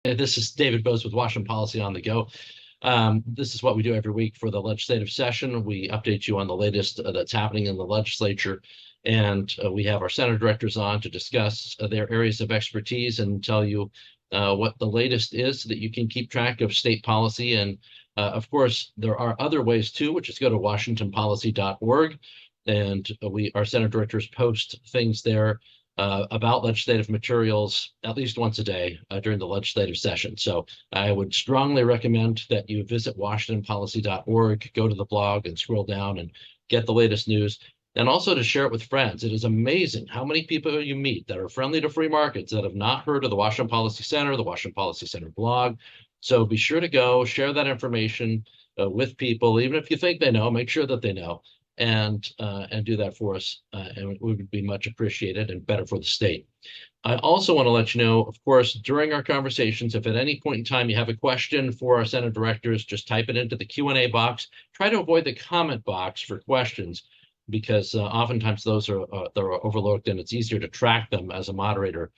This is David Bose with Washington Policy on the Go. This is what we do every week for the legislative session. We update you on the latest that's happening in the legislature, and we have our Senate directors on to discuss their areas of expertise and tell you what the latest is so that you can keep track of state policy. And of course, there are other ways too, which is go to washingtonpolicy.org, and our Senate directors post things there about legislative materials at least once a day during the legislative session. So I would strongly recommend that you visit washingtonpolicy.org, go to the blog and scroll down and get the latest news, and also to share it with friends. It is amazing how many people you meet that are friendly to free markets that have not heard of the Washington Policy Center, the Washington Policy Center blog. So be sure to go share that information with people, even if you think they know, make sure that they know, and do that for us, and it would be much appreciated and better for the state. I also want to let you know, of course, during our conversations, if at any point in time you have a question for our Senate directors, just type it into the Q&A box. Try to avoid the comment box for questions, because oftentimes those are they're overlooked, and it's easier to track them as a moderator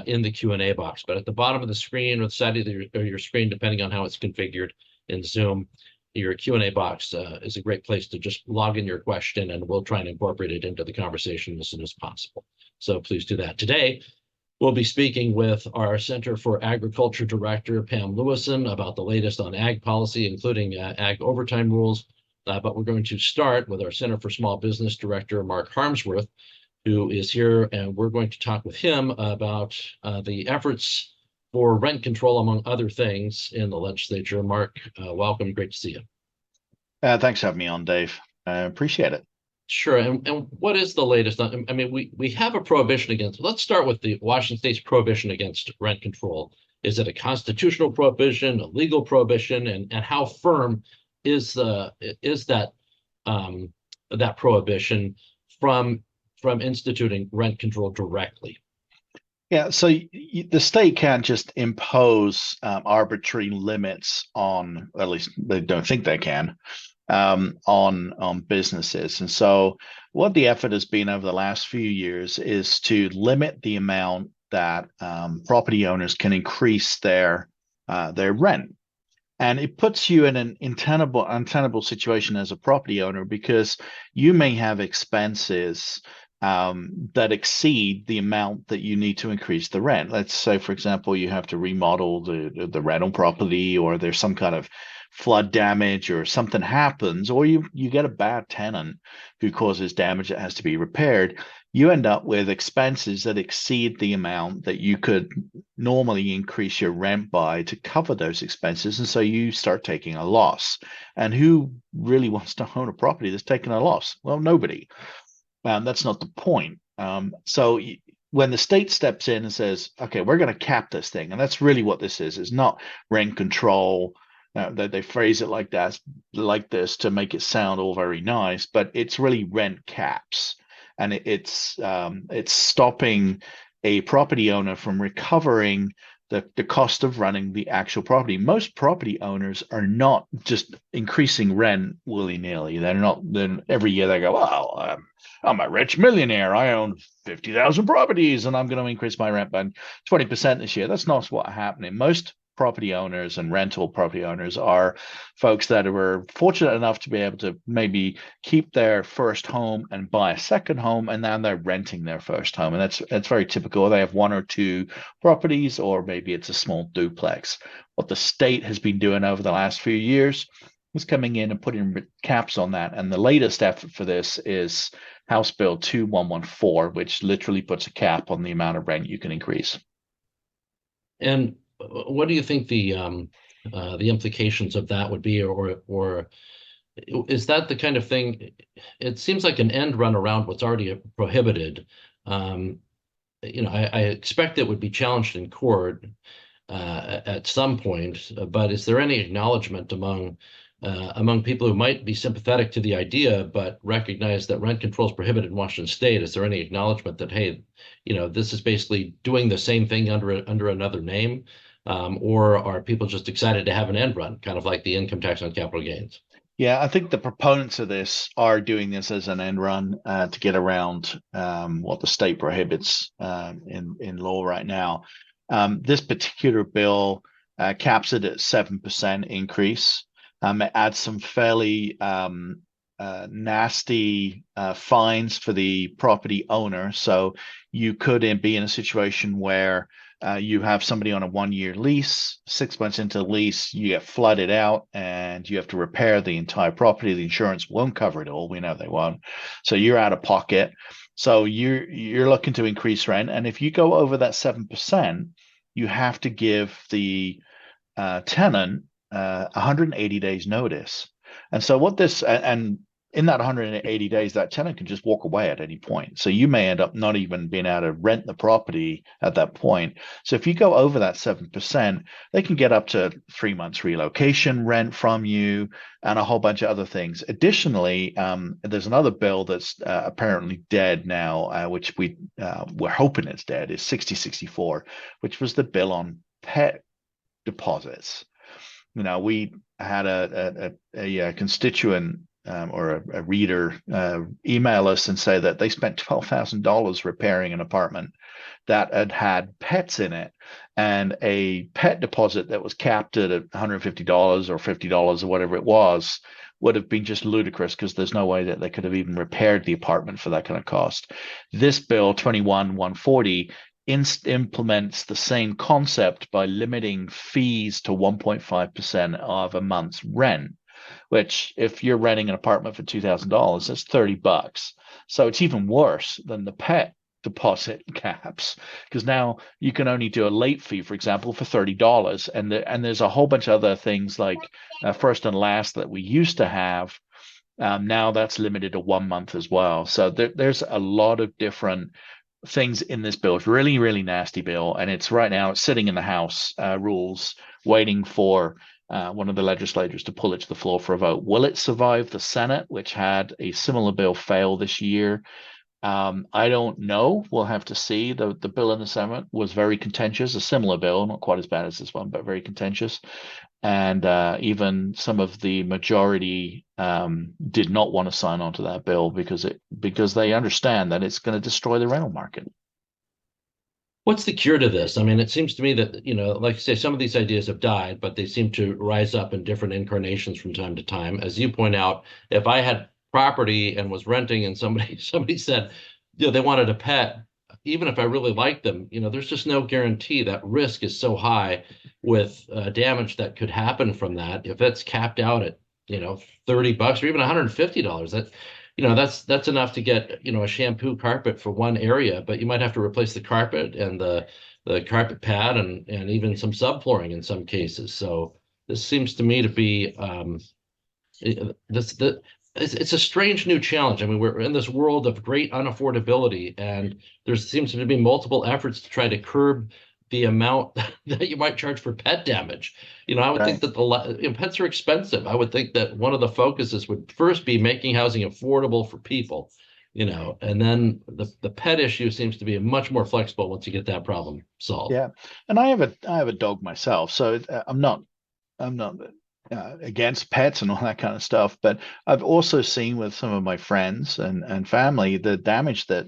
in the Q&A box. But at the bottom of the screen or the side of your screen, depending on how it's configured in Zoom, your Q&A box is a great place to just log in your question, and we'll try and incorporate it into the conversation as soon as possible. So please do that. Today, we'll be speaking with our Center for Agriculture Director Pam Lewison about the latest on ag policy, including ag overtime rules. But we're going to start with our Center for Small Business Director, Mark Harmsworth, who is here, and we're going to talk with him about the efforts for rent control, among other things, in the legislature. Mark, welcome. Great to see you. Thanks for having me on, Dave. I appreciate it. Sure. And what is the latest? I mean, we have a prohibition against, let's start with the Washington State's prohibition against rent control. Is it a constitutional prohibition, a legal prohibition, and how firm is that prohibition from instituting rent control directly? Yeah, so the state can't just impose arbitrary limits on, at least they don't think they can, on businesses. And so what the effort has been over the last few years is to limit the amount that property owners can increase their rent. And it puts you in an untenable situation as a property owner, because you may have expenses that exceed the amount that you need to increase the rent. Let's say, for example, you have to remodel the rental property, or there's some kind of flood damage, or something happens, or you get a bad tenant who causes damage that has to be repaired. You end up with expenses that exceed the amount that you could normally increase your rent by to cover those expenses. And so you start taking a loss. And who really wants to own a property that's taking a loss? Well, nobody. That's not the point. So when the state steps in and says, okay, we're going to cap this thing, and that's really what this is. It's not rent control. They phrase it like that, like this, to make it sound all very nice, but it's really rent caps. And it's stopping a property owner from recovering the cost of running the actual property. Most property owners are not just increasing rent willy-nilly. They're not. Then every year they go, well, I'm a rich millionaire. I own 50,000 properties, and I'm going to increase my rent by 20% this year. That's not what's happening. Most property owners and rental property owners are folks that were fortunate enough to be able to maybe keep their first home and buy a second home, and now they're renting their first home. And that's very typical. They have one or two properties, or maybe it's a small duplex. What the state has been doing over the last few years is coming in and putting caps on that. And the latest effort for this is House Bill 2114, which literally puts a cap on the amount of rent you can increase. And what do you think the implications of that would be, or is that the kind of thing? It seems like an end run around what's already prohibited. I expect it would be challenged in court at some point. But is there any acknowledgement among people who might be sympathetic to the idea but recognize that rent control is prohibited in Washington State? Is there any acknowledgement that, hey, this is basically doing the same thing under another name? Or are people just excited to have an end run, kind of like the income tax on capital gains? Yeah, I think the proponents of this are doing this as an end run to get around what the state prohibits in law right now. This particular bill caps it at 7% increase. It adds some fairly nasty fines for the property owner. So you could be in a situation where you have somebody on a 1-year lease, 6 months into the lease, you get flooded out and you have to repair the entire property. The insurance won't cover it all. We know they won't. So you're out of pocket. So you're looking to increase rent. And if you go over that 7%, you have to give the tenant 180 days notice. And so what this, and in that 180 days, that tenant can just walk away at any point. So you may end up not even being able to rent the property at that point. So if you go over that 7%, they can get up to 3 months relocation rent from you and a whole bunch of other things. Additionally, there's another bill that's apparently dead now, which we're hoping it's dead, is 6064, which was the bill on pet deposits. We had a constituent or a reader email us and say that they spent $12,000 repairing an apartment that had pets in it, and a pet deposit that was capped at $150 or $50 or whatever it was would have been just ludicrous, because there's no way that they could have even repaired the apartment for that kind of cost. This bill 21-140 implements the same concept by limiting fees to 1.5% of a month's rent, which if you're renting an apartment for $2,000, that's $30. So it's even worse than the pet deposit caps, because now you can only do a late fee, for example, for $30. And there's a whole bunch of other things like first and last that we used to have. Now that's limited to 1 month as well. So there's a lot of different things in this bill. It's really, really nasty bill, and it's right now sitting in the House rules, waiting for one of the legislators to pull it to the floor for a vote. Will it survive the Senate, which had a similar bill fail this year? I don't know. We'll have to see. The bill in the Senate was very contentious, a similar bill, not quite as bad as this one, but very contentious. And even some of the majority did not want to sign on to that bill because they understand that it's going to destroy the rental market. What's the cure to this? I mean, it seems to me that, like you say, some of these ideas have died, but they seem to rise up in different incarnations from time to time. As you point out, if I had property and was renting and somebody said, they wanted a pet, even if I really liked them, there's just no guarantee. That risk is so high with damage that could happen from that. If it's capped out at, $30 or even $150, that's enough to get, a shampoo carpet for one area, but you might have to replace the carpet and the carpet pad and even some subflooring in some cases. So this seems to me to be it's a strange new challenge. I mean, we're in this world of great unaffordability, and there seems to be multiple efforts to try to curb the amount that you might charge for pet damage. I would think that pets are expensive. I would think that one of the focuses would first be making housing affordable for people, and then the pet issue seems to be much more flexible once you get that problem solved. Yeah, and I have a dog myself, so I'm not against pets and all that kind of stuff, but I've also seen with some of my friends and family the damage that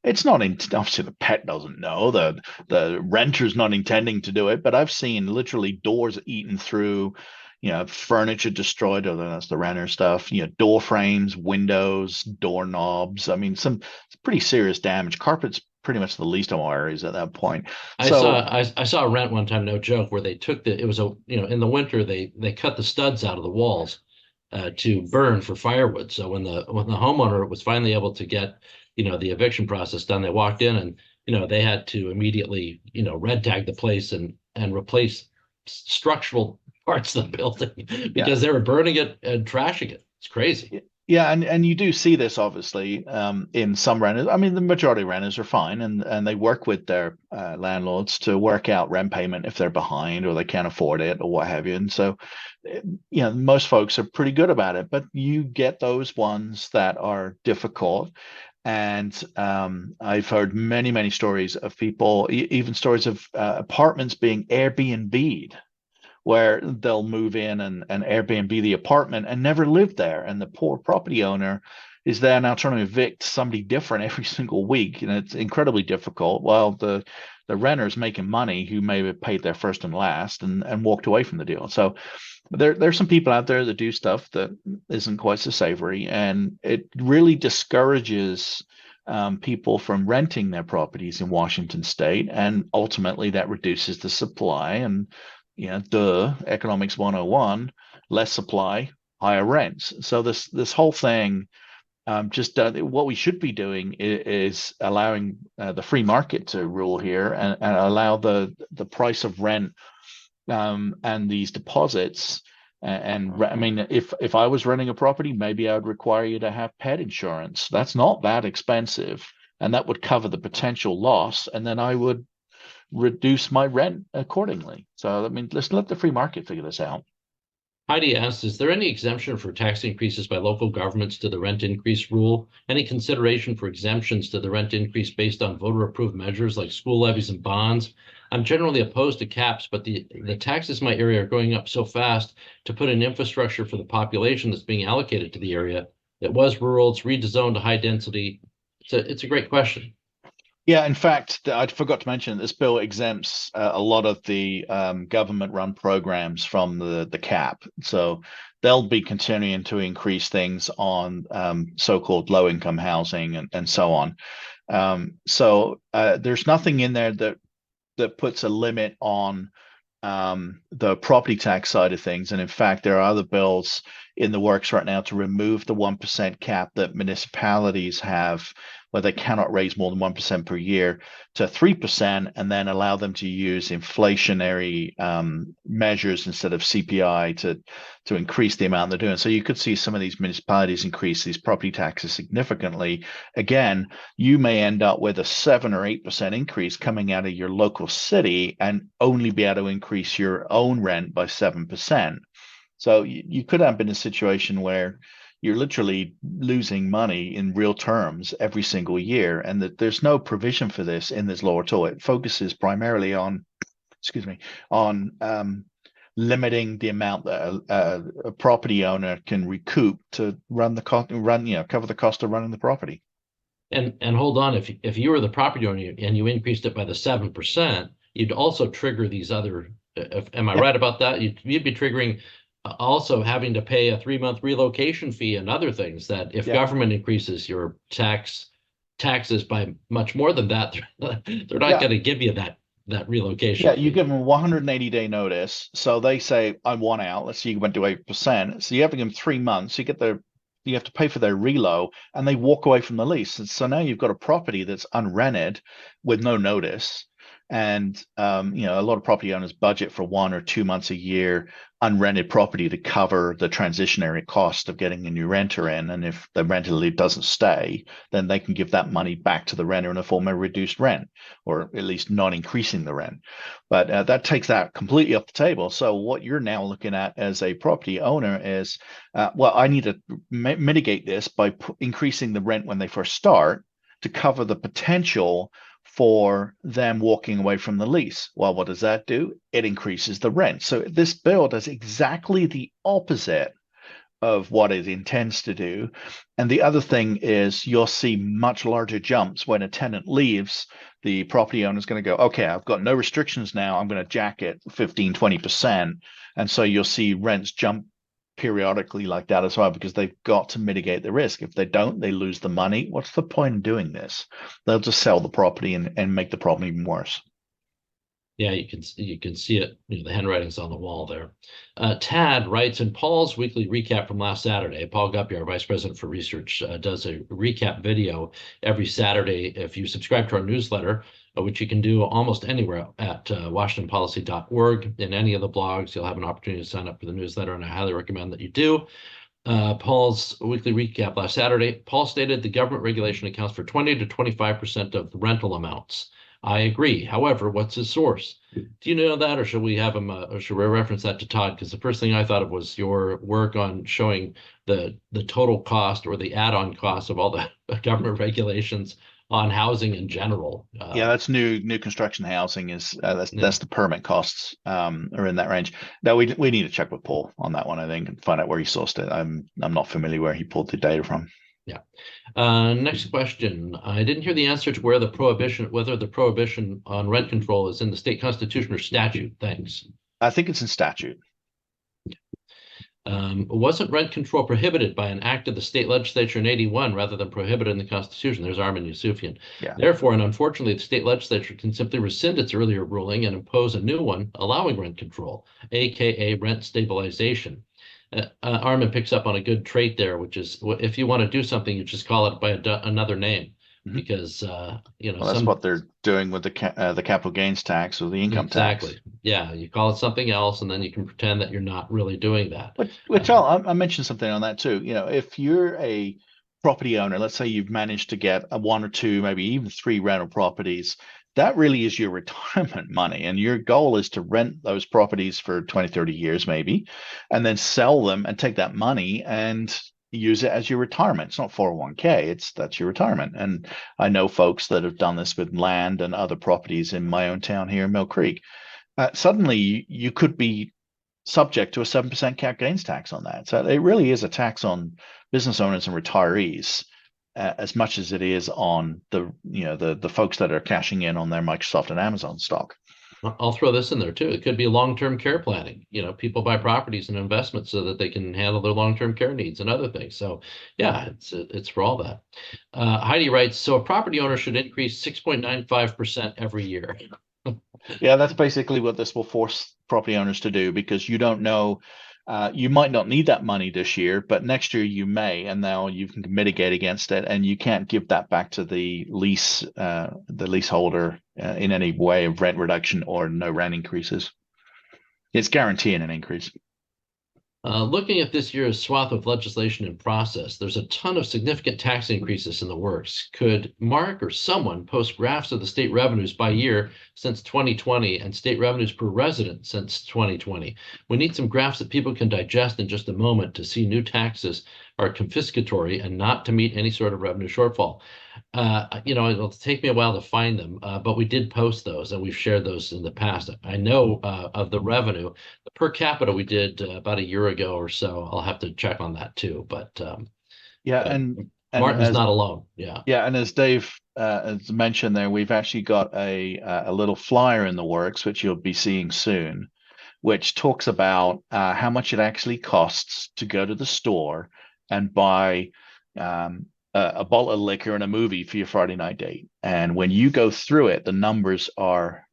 it's not obviously the pet doesn't know, the renter's not intending to do it, but I've seen literally doors eaten through, furniture destroyed, or that's the renter stuff, door frames, windows, doorknobs. I mean, some pretty serious damage. Carpet's pretty much the least of our worries at that point. I saw a rent one time, no joke, where they took it was in the winter they cut the studs out of the walls to burn for firewood. So when the homeowner was finally able to get the eviction process done, they walked in and they had to immediately red tag the place and replace structural parts of the building because they were burning it and trashing it. It's crazy. Yeah, and you do see this obviously in some renters. I mean, the majority of renters are fine, and they work with their landlords to work out rent payment if they're behind or they can't afford it or what have you. And so, most folks are pretty good about it. But you get those ones that are difficult. And I've heard many, many stories of people, even stories of apartments being Airbnb'd, where they'll move in and Airbnb the apartment and never live there. And the poor property owner is there now trying to evict somebody different every single week. It's incredibly difficult. While the the renter's making money who may have paid their first and last and walked away from the deal. So there's some people out there that do stuff that isn't quite so savory, and it really discourages people from renting their properties in Washington state, and ultimately that reduces the supply. And economics 101, less supply, higher rents. So this whole thing, what we should be doing is allowing the free market to rule here, and allow the price of rent and these deposits. And I mean, if I was renting a property, maybe I would require you to have pet insurance. That's not that expensive, and that would cover the potential loss, and then I would reduce my rent accordingly. So I mean, let's let the free market figure this out. Heidi asks, is there any exemption for tax increases by local governments to the rent increase rule? Any consideration for exemptions to the rent increase based on voter-approved measures like school levies and bonds? I'm generally opposed to caps, but the taxes in my area are going up so fast to put in infrastructure for the population that's being allocated to the area. It was rural, it's redesigned to high density. It's a great question. Yeah, in fact, I forgot to mention this bill exempts a lot of the government-run programs from the cap. So they'll be continuing to increase things on so-called low-income housing and so on. So there's nothing in there that puts a limit on the property tax side of things. And in fact, there are other bills in the works right now to remove the 1% cap that municipalities have, where they cannot raise more than 1% per year, to 3%, and then allow them to use inflationary measures instead of CPI to increase the amount they're doing. So you could see some of these municipalities increase these property taxes significantly. Again, you may end up with a 7 or 8% increase coming out of your local city and only be able to increase your own rent by 7%. So you could have been in a situation where you're literally losing money in real terms every single year, and that there's no provision for this in this law at all. It focuses primarily on, limiting the amount that a property owner can recoup to cover the cost of running the property. And hold on, if you were the property owner and you increased it by the 7%, you'd also trigger these other. Am I right about that? You'd be triggering. Also having to pay a 3-month relocation fee and other things that if government increases your taxes by much more than that, they're not going to give you that relocation. Yeah, you give them a 180-day notice. So they say, I want out. Let's say you went to 8%. So you have to give them 3 months. You have to pay for their relo, and they walk away from the lease. And so now you've got a property that's unrented with no notice. And a lot of property owners budget for 1 or 2 months a year unrented property to cover the transitionary cost of getting a new renter in. And if the renter doesn't stay, then they can give that money back to the renter in the form of reduced rent, or at least not increasing the rent. But that takes that completely off the table. So what you're now looking at as a property owner is, I need to mitigate this by increasing the rent when they first start to cover the potential for them walking away from the lease. Well, what does that do? It increases the rent. So this bill does exactly the opposite of what it intends to do. And the other thing is you'll see much larger jumps when a tenant leaves. The property owner is going to go, okay, I've got no restrictions now. I'm going to jack it 15, 20%. And so you'll see rents jump periodically like that as well, because they've got to mitigate the risk. If they don't, they lose the money. What's the point in doing this? They'll just sell the property and make the problem even worse. Yeah, you can see it. The handwriting's on the wall there. Tad writes, in Paul's weekly recap from last Saturday, Paul Guppy, our vice president for research, does a recap video every Saturday. If you subscribe to our newsletter, which you can do almost anywhere at washingtonpolicy.org, in any of the blogs, you'll have an opportunity to sign up for the newsletter, and I highly recommend that you do. Paul's weekly recap last Saturday, Paul stated the government regulation accounts for 20 to 25% of the rental amounts. I agree. However, what's his source? Do you know that, or should we have him, or should we reference that to Todd? Because the first thing I thought of was your work on showing the total cost or the add-on cost of all the government regulations on housing in general. Yeah, that's new construction housing is that's the permit costs are in that range. Now we need to check with Paul on that one, I think, and find out where he sourced it. I'm not familiar where he pulled the data from. Yeah. Next question. I didn't hear the answer to whether the prohibition on rent control is in the state constitution or statute. Thanks. I think it's in statute. Wasn't rent control prohibited by an act of the state legislature in 81 rather than prohibited in the Constitution? There's Armin Yusufian. Yeah. Therefore, and unfortunately, the state legislature can simply rescind its earlier ruling and impose a new one allowing rent control, aka rent stabilization. Armin picks up on a good trait there, which is if you want to do something, you just call it by another name. Because well, that's what they're doing with the capital gains tax or the income tax. Exactly. Yeah, you call it something else, and then you can pretend that you're not really doing that. Which I mentioned something on that too. If you're a property owner, let's say you've managed to get a 1 or 2, maybe even 3 rental properties, that really is your retirement money, and your goal is to rent those properties for 20, 30 years maybe, and then sell them and take that money and use it as your retirement. It's not 401k, that's your retirement. And I know folks that have done this with land and other properties in my own town here in Mill Creek. Suddenly you could be subject to a 7% cap gains tax on that. So it really is a tax on business owners and retirees as much as it is on the folks that are cashing in on their Microsoft and Amazon stock. I'll throw this in there too. It could be long-term care planning. People buy properties and investments so that they can handle their long-term care needs and other things. So yeah, it's for all that. Heidi writes, so a property owner should increase 6.95% every year. Yeah, that's basically what this will force property owners to do, because you don't know, you might not need that money this year, but next year you may, and now you can mitigate against it, and you can't give that back to the leaseholder in any way of rent reduction or no rent increases. It's guaranteeing an increase. Looking at this year's swath of legislation in process, there's a ton of significant tax increases in the works. Could Mark or someone post graphs of the state revenues by year since 2020 and state revenues per resident since 2020? We need some graphs that people can digest in just a moment to see new taxes are confiscatory and not to meet any sort of revenue shortfall. It'll take me a while to find them, but we did post those and we've shared those in the past. I know of the revenue, the per capita we did about a year ago or so. I'll have to check on that too, but and Martin's not alone. Yeah. Yeah, and as Dave has mentioned there, we've actually got a little flyer in the works, which you'll be seeing soon, which talks about how much it actually costs to go to the store and buy a bottle of liquor and a movie for your Friday night date. And when you go through it, the numbers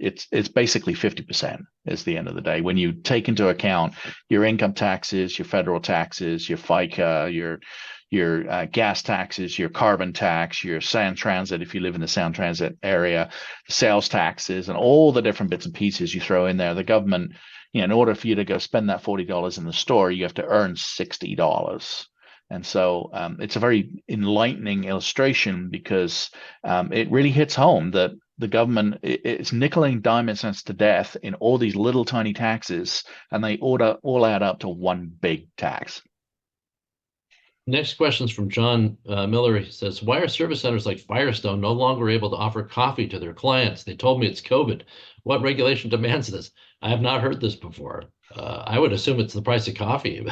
it's basically 50% is the end of the day. When you take into account your income taxes, your federal taxes, your FICA, your gas taxes, your carbon tax, your Sound Transit, if you live in the Sound Transit area, sales taxes, and all the different bits and pieces you throw in there, the government, in order for you to go spend that $40 in the store, you have to earn $60. And so it's a very enlightening illustration, because it really hits home that the government is nickeling dime cents to death in all these little tiny taxes, and they all add up to one big tax. Next question is from John Miller. He says, why are service centers like Firestone no longer able to offer coffee to their clients? They told me it's COVID. What regulation demands this? I have not heard this before. I would assume it's the price of coffee.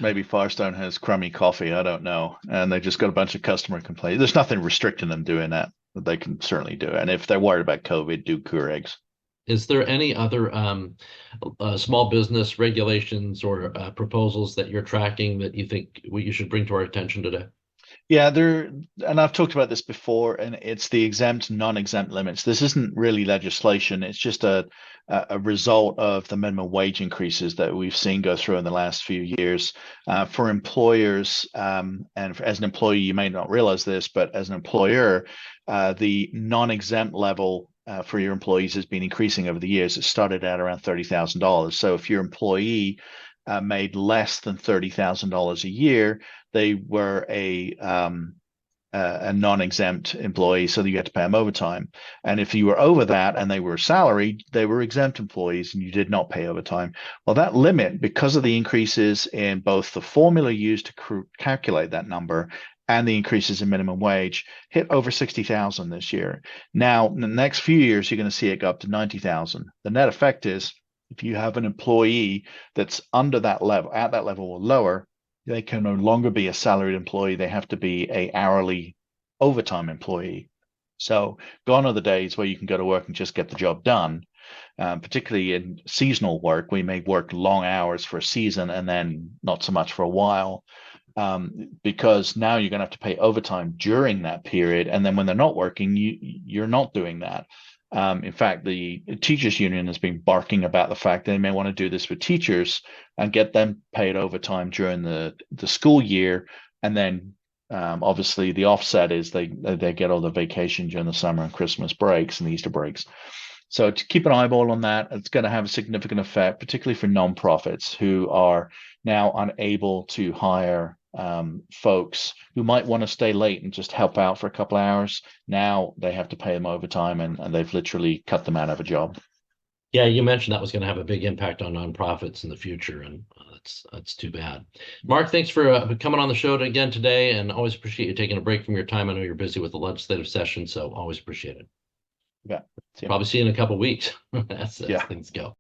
Maybe Firestone has crummy coffee. I don't know. And they just got a bunch of customer complaints. There's nothing restricting them doing that, but they can certainly do it. And if they're worried about COVID, do Keurigs. Is there any other small business regulations or proposals that you're tracking that you think you should bring to our attention today? Yeah, and I've talked about this before, and it's the exempt, non-exempt limits. This isn't really legislation. It's just a result of the minimum wage increases that we've seen go through in the last few years. For employers, and as an employee, you may not realize this, but as an employer, the non-exempt level for your employees has been increasing over the years. It started at around $30,000. So if your employee made less than $30,000 a year, they were a non-exempt employee, so you had to pay them overtime. And if you were over that and they were salaried, they were exempt employees and you did not pay overtime. Well, that limit, because of the increases in both the formula used to calculate that number and the increases in minimum wage, hit over 60,000 this year. Now, in the next few years, you're going to see it go up to 90,000. The net effect is, if you have an employee that's under that level, at that level or lower, They can no longer be a salaried employee. They have to be a hourly overtime employee. So gone are the days where you can go to work and just get the job done. Particularly in seasonal work, we may work long hours for a season and then not so much for a while, because now you're going to have to pay overtime during that period. And then when they're not working, you're not doing that. In fact, the teachers union has been barking about the fact they may want to do this with teachers and get them paid overtime during the school year. And then obviously the offset is they get all the vacation during the summer and Christmas breaks and the Easter breaks. So to keep an eyeball on that, it's going to have a significant effect, particularly for nonprofits who are now unable to hire folks who might want to stay late and just help out for a couple of hours. Now they have to pay them overtime, and they've literally cut them out of a job. Yeah, you mentioned that was going to have a big impact on nonprofits in the future, and that's too bad. Mark, thanks for coming on the show again today, and always appreciate you taking a break from your time. I know you're busy with the legislative session, so always appreciate it. Yeah. Probably see you in a couple of weeks as Yeah. things go.